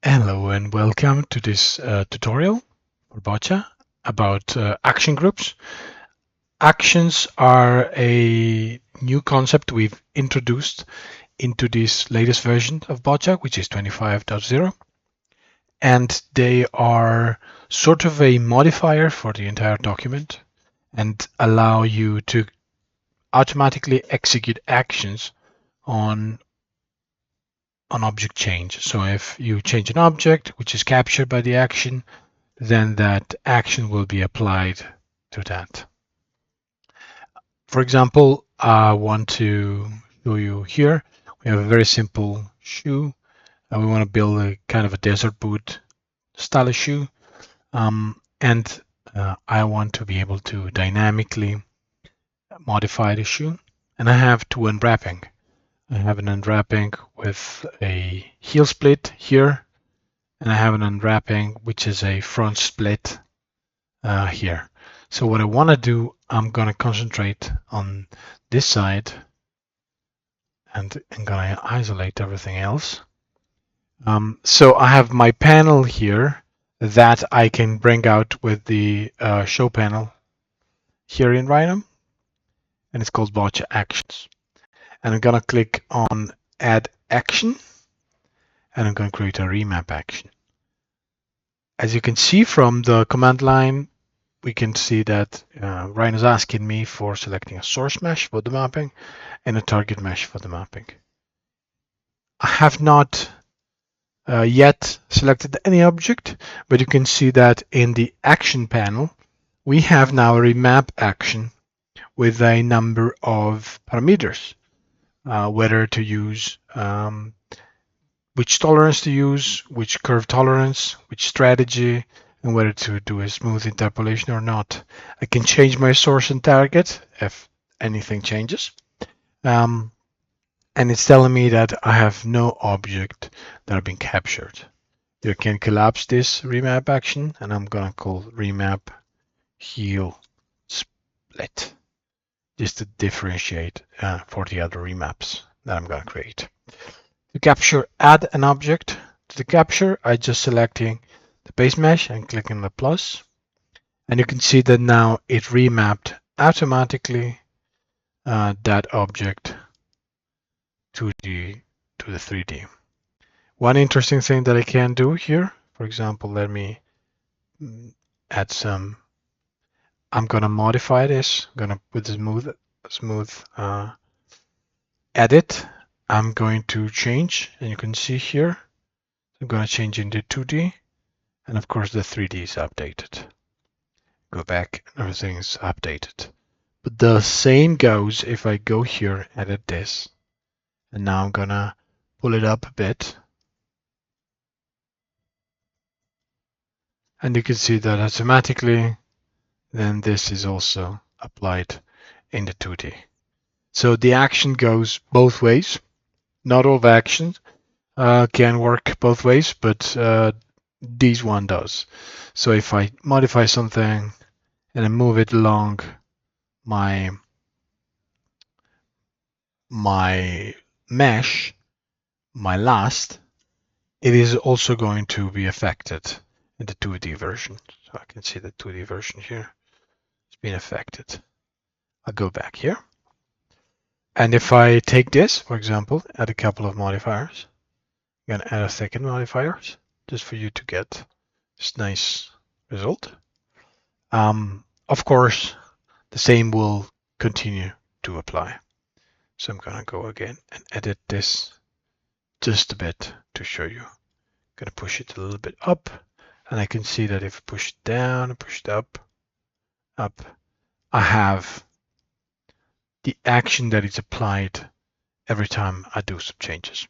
Hello and welcome to this tutorial for Botcha about action groups. Actions are a new concept we've introduced into this latest version of Botcha, which is 25.0, and they are sort of a modifier for the entire document and allow you to automatically execute actions on object change. So if you change an object which is captured by the action, then that action will be applied to that. For example, I want to show you here, we have a very simple shoe. We want to build a kind of a desert boot style shoe. And I want to be able to dynamically modify the shoe. And I have two unwrapping. I have an unwrapping with a heel split here, and I have an unwrapping which is a front split here. So what I want to do, I'm going to concentrate on this side, and I'm going to isolate everything else. So I have my panel here that I can bring out with the show panel here in Rhino, and it's called Botcha Actions. And I'm going to click on Add Action, and I'm going to create a remap action. As you can see from the command line, we can see that Ryan is asking me for selecting a source mesh for the mapping and a target mesh for the mapping. I have not yet selected any object, but you can see that in the action panel, we have now a remap action with a number of parameters, whether to use, which tolerance to use, which curve tolerance, which strategy, and whether to do a smooth interpolation or not. I can change my source and target if anything changes. And it's telling me that I have no object that have been captured. You can collapse this remap action, and I'm going to call remap heel split, just to differentiate for the other remaps that I'm going to create. To capture, add an object to the capture, I just selecting the base mesh and clicking the plus, and you can see that now it remapped automatically that object to the 3D. One interesting thing that I can do here, for example, let me add some. I'm gonna modify this. I'm gonna put the smooth edit. I'm going to change, and you can see here, I'm gonna change into 2D. And of course, the 3D is updated. Go back, everything is updated. But the same goes if I go here, edit this, and now I'm gonna pull it up a bit. And you can see that automatically, then this is also applied in the 2D. So the action goes both ways. Not all of actions can work both ways, but this one does. So if I modify something and I move it along my mesh, my last, it is also going to be affected in the 2D version. So I can see the 2D version here. It's been affected. I'll go back here. And if I take this, for example, add a couple of modifiers, I'm going to add a second modifiers just for you to get this nice result. Of course, the same will continue to apply. So I'm going to go again and edit this just a bit to show you. I'm going to push it a little bit up, and I can see that if I push it down and push it up, I have the action that is applied every time I do some changes.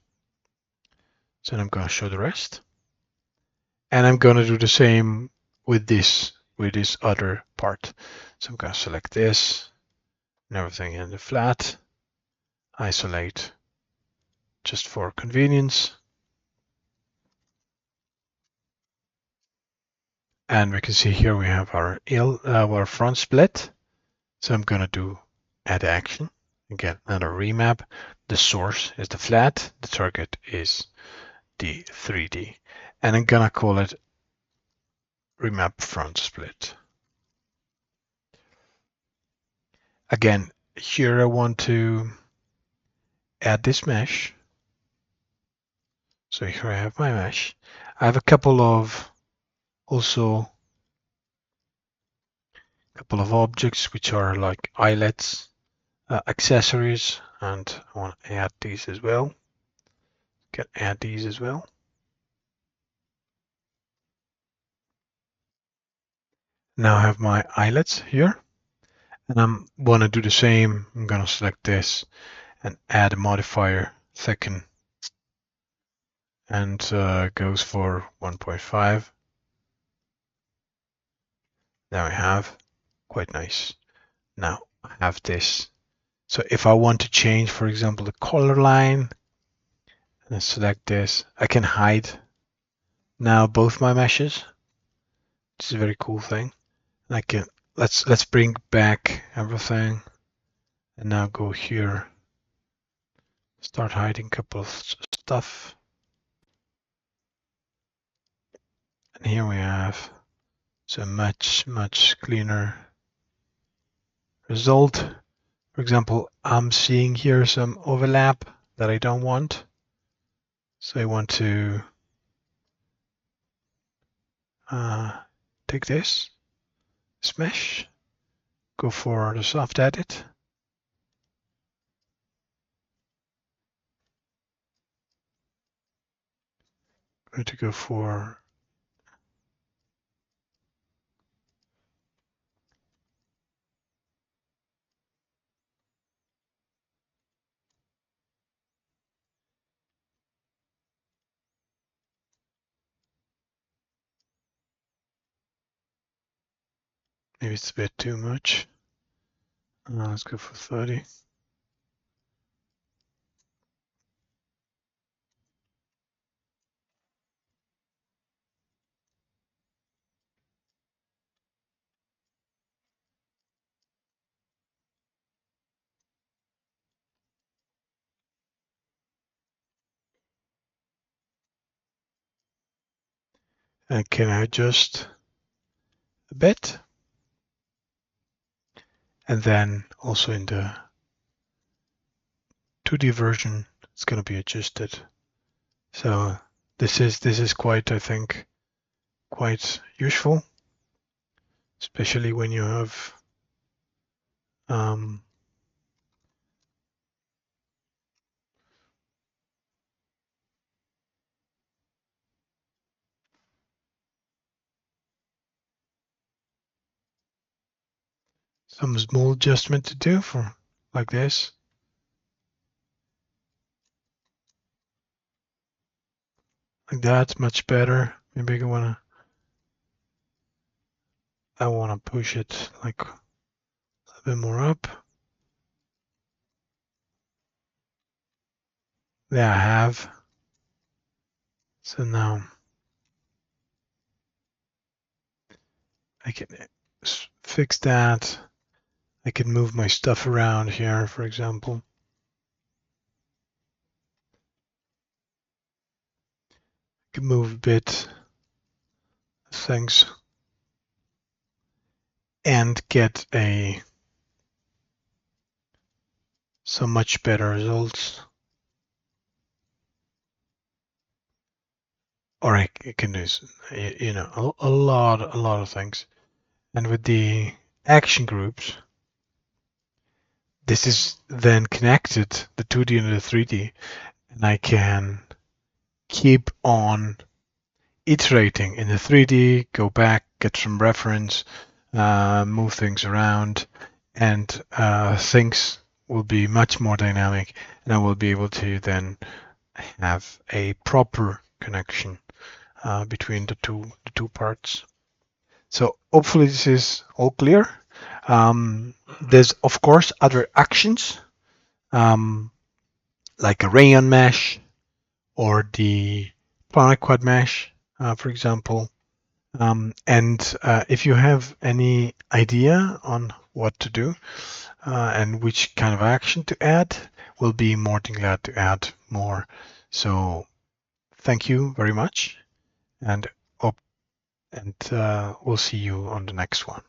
So I'm going to show the rest. And I'm going to do the same with this other part. So I'm going to select this and everything in the flat, isolate just for convenience. And we can see here we have our front split. So I'm going to do add action. Again, another remap. The source is the flat. The target is the 3D. And I'm gonna call it remap front split. Again, here I want to add this mesh. So here I have my mesh. I have a couple of objects which are like eyelets, accessories, and I want to add these as well. Can add these as well. Now I have my eyelets here, and I want to do the same. I'm going to select this and add a modifier thicken, and goes for 1.5. There we have, quite nice. Now I have this. So if I want to change, for example, the color line, and I select this, I can hide now both my meshes. This is a very cool thing. I can let's bring back everything, and now go here. Start hiding a couple of stuff, and here we have so much cleaner result. For example, I'm seeing here some overlap that I don't want, so I want to take this mesh, go for the soft edit. I'm going to go for maybe it's a bit too much. Let's go for 30. And can I adjust a bit? And then also in the 2D version, it's going to be adjusted. So this is quite, I think, quite useful, especially when you have some small adjustment to do for like this. Like that, much better. Maybe I wanna push it like a little bit more up. There I have. So now I can fix that. I can move my stuff around here, for example. I can move a bit things and get some much better results. Or I can do, a lot of things. And with the action groups, this is then connected, the 2D and the 3D, and I can keep on iterating in the 3D, go back, get some reference, move things around, and things will be much more dynamic, and I will be able to then have a proper connection between the two parts. So hopefully this is all clear. There's of course other actions like a rayon mesh or the planar quad mesh, for example. And if you have any idea on what to do and which kind of action to add, we'll be more than glad to add more. So thank you very much, and we'll see you on the next one.